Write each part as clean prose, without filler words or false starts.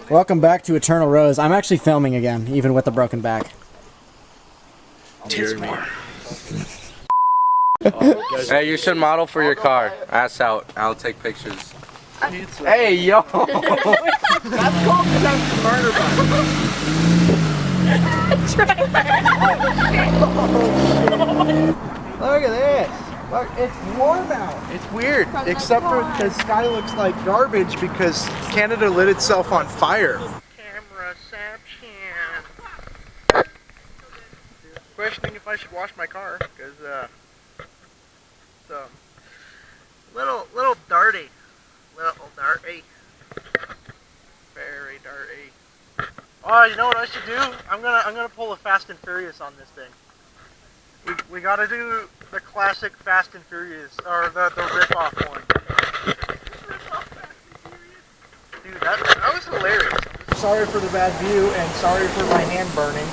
Welcome back to Eternal Rose. I'm actually filming again, even with the broken back. Hey, you should model for your car. Ass out. I'll take pictures. Hey, yo! That's called the murder button. Look at this. Look, it's warm out. It's weird, except for the sky looks like garbage because Canada lit itself on fire. Cameraception. Questioning if I should wash my car because it's little dirty. Little dirty. Very dirty. Oh, you know what I should do? I'm gonna pull a Fast and Furious on this thing. We gotta do the classic Fast and Furious, or the rip-off one. Dude, that was hilarious. Sorry for the bad view, and sorry for my hand burning.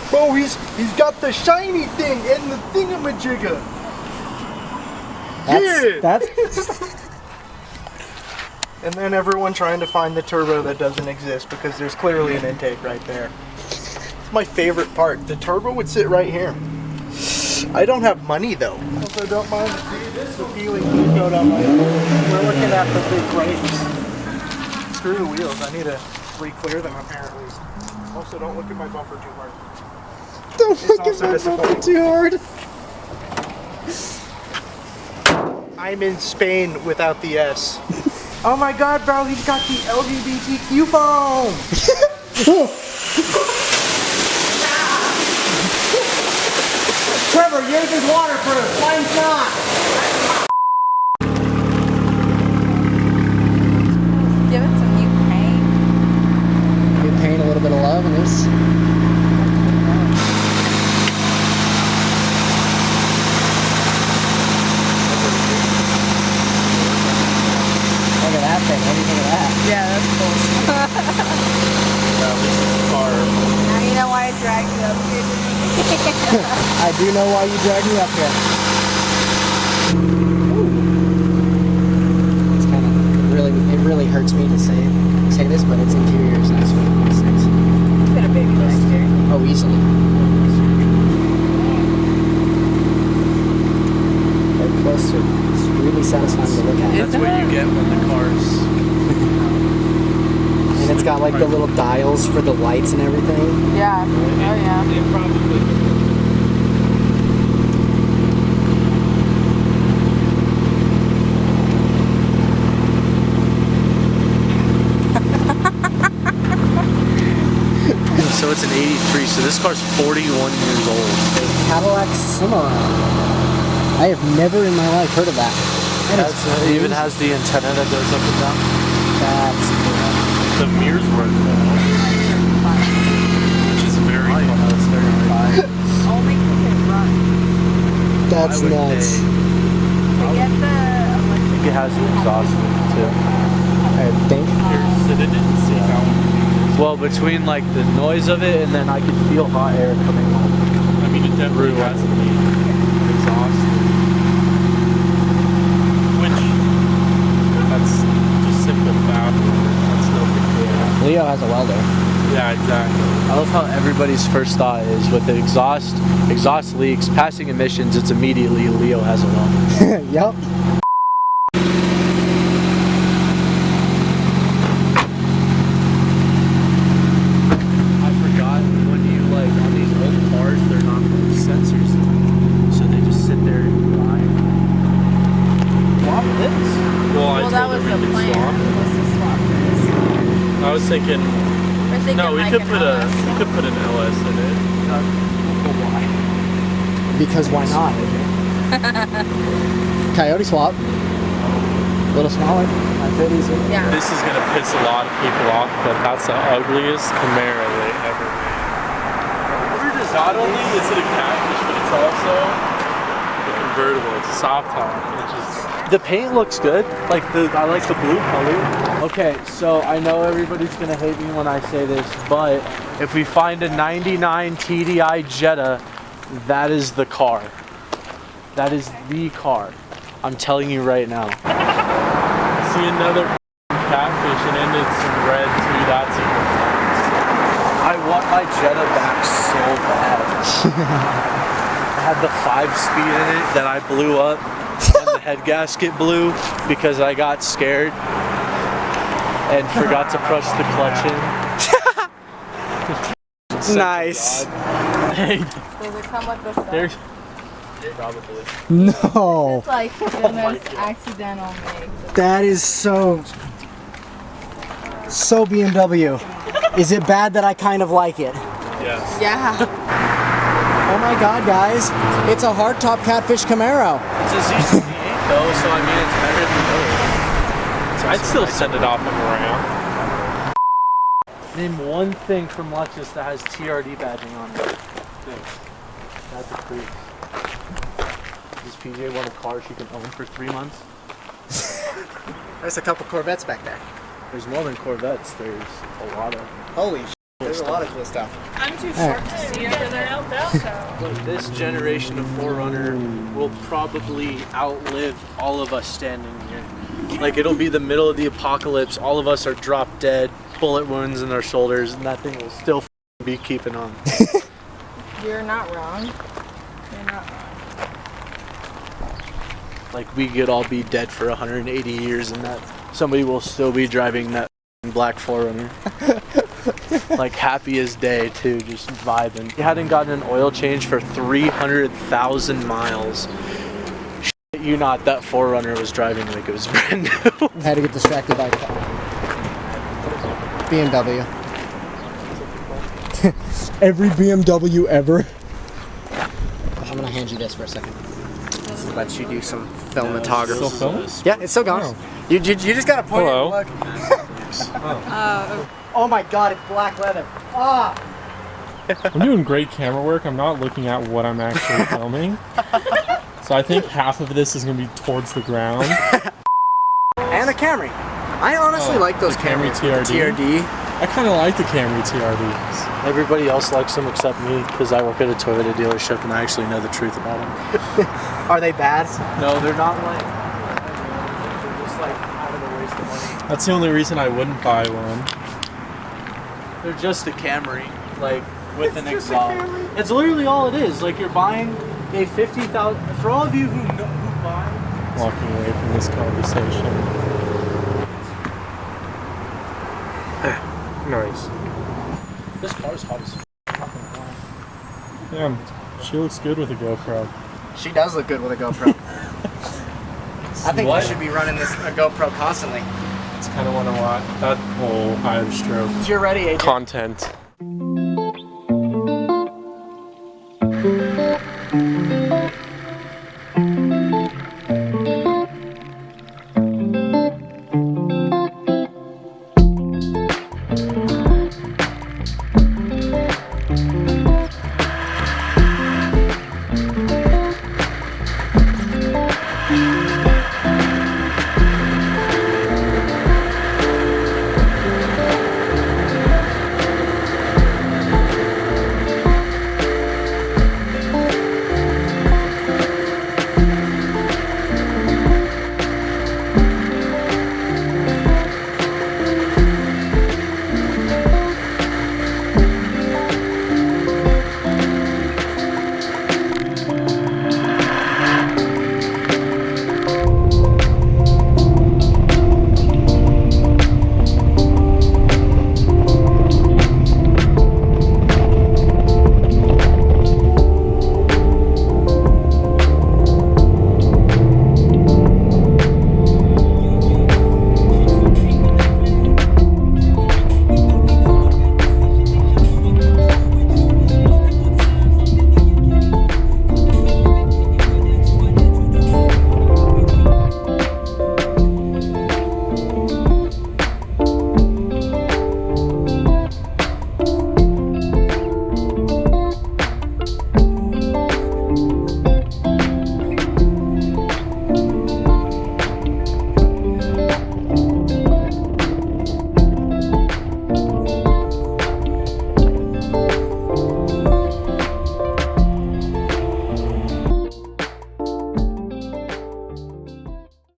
Bro, he's got the shiny thing and the thingamajigga. That's And then everyone trying to find the turbo that doesn't exist because there's clearly an intake right there. It's my favorite part. The turbo would sit right here. I don't have money though. Also, don't mind the peeling blue coat on my own. We're looking at the big brakes. Screw the wheels. I need to re-clear them apparently. Also, don't look at my bumper too hard. Don't look at my bumper too hard. I'm in Spain without the S. Oh my god, bro, he's got the LGBTQ foam! Trevor, yours is waterproof, mine's not! Give it some new paint. New paint, a little bit of love, and this. Look at that thing. What do you think of that? Yeah, that's cool. Now you know why I dragged you up here. I do know why you dragged me up here. It's kind of it really hurts me to say this, but its interior is nice. Put a baby back here. Oh, easily. Very close to it. It's really satisfying to look at. That's what you get when the car's... And it's got like the little dials for the lights and everything. Yeah. Oh yeah. It probably... So it's an 83, so this car's 41 years old. Cadillac Cimarron. I have never in my life heard of that. It even has the antenna that goes up and down. That's cool. The mirrors work which is very fun. Only because it runs. That's nuts. To get the I think it has an exhaust in it too. I think. Sit in it and see how... Well, between like the noise of it and then I could feel hot air coming on. I mean, it definitely has the exhaust. Which, that's just simple fab. That's no big deal. Leo has a welder. Yeah, exactly. I love how everybody's first thought is with the exhaust leaks, passing emissions, it's immediately Leo has a welder. Yup. I was thinking, no, we like could put an LS in it. Because why not? Coyote swap. A little smaller. I fit easy. Yeah. This is gonna piss a lot of people off, but that's the ugliest Camaro they ever made. Not only is it a catfish, but it's also a convertible. It's a soft top. The paint looks good. I like the blue color. Okay, so I know everybody's gonna hate me when I say this, but if we find a 99 TDI Jetta, that is the car. That is the car. I'm telling you right now. See another catfishing into some red too. That's a good time. I want my Jetta back so bad. I had the 5-speed in it that I blew up when the head gasket blew because I got scared and forgot to press the clutch in. Nice. Hey, Does it come with the stuff? there's Probably. No. It's like the most accidental make. That is so BMW. Is it bad that I kind of like it? yes. Yeah. Oh my god, guys. It's a hardtop Catfish Camaro. It's a Z68 though, so I mean it's better than those. I'd still send it off in a Ram. Name one thing from Lexus that has TRD badging on it. That's a creep. Does PJ want a car she can own for 3 months? There's a couple Corvettes back there. There's more than Corvettes. There's a lot of. Holy sh**. There's a lot of cool stuff. I'm too short to see over there, so. This generation of 4Runner will probably outlive all of us standing here. Like it'll be the middle of the apocalypse. All of us are drop dead, bullet wounds in our shoulders, and that thing will still be keeping on. You're not wrong. You're not wrong. Like we could all be dead for 180 years, and that somebody will still be driving that black 4Runner. Like happy as day too, just vibing. He hadn't gotten an oil change for 300,000 miles. Shit you not, that 4Runner was driving like it was brand new. I had to get distracted by BMW. Every BMW ever. I'm gonna hand you this for a second. This lets you do some filmography. Still filming? Yeah, it's still going. Oh. You just gotta point it Hello. and look. Oh my god, it's black leather. Ah! I'm doing great camera work. I'm not looking at what I'm actually filming. So I think half of this is going to be towards the ground. And a Camry. I honestly like those the Camry Camrys. TRD. I kind of like the Camry TRDs. Everybody else likes them except me because I work at a Toyota dealership and I actually know the truth about them. Are they bad? No, they're not like. They're just like having a waste of money. That's the only reason I wouldn't buy one. They're just a Camry, like with an exhaust. It's literally all it is. Like you're buying a 50,000. For all of you who buy. Walking away from this conversation. Nice. This car's hot as Yeah, she looks good with a GoPro. She does look good with a GoPro. I think What? you should be running a GoPro constantly. It's kind of what I want. That whole higher stroke You're ready, AJ. content.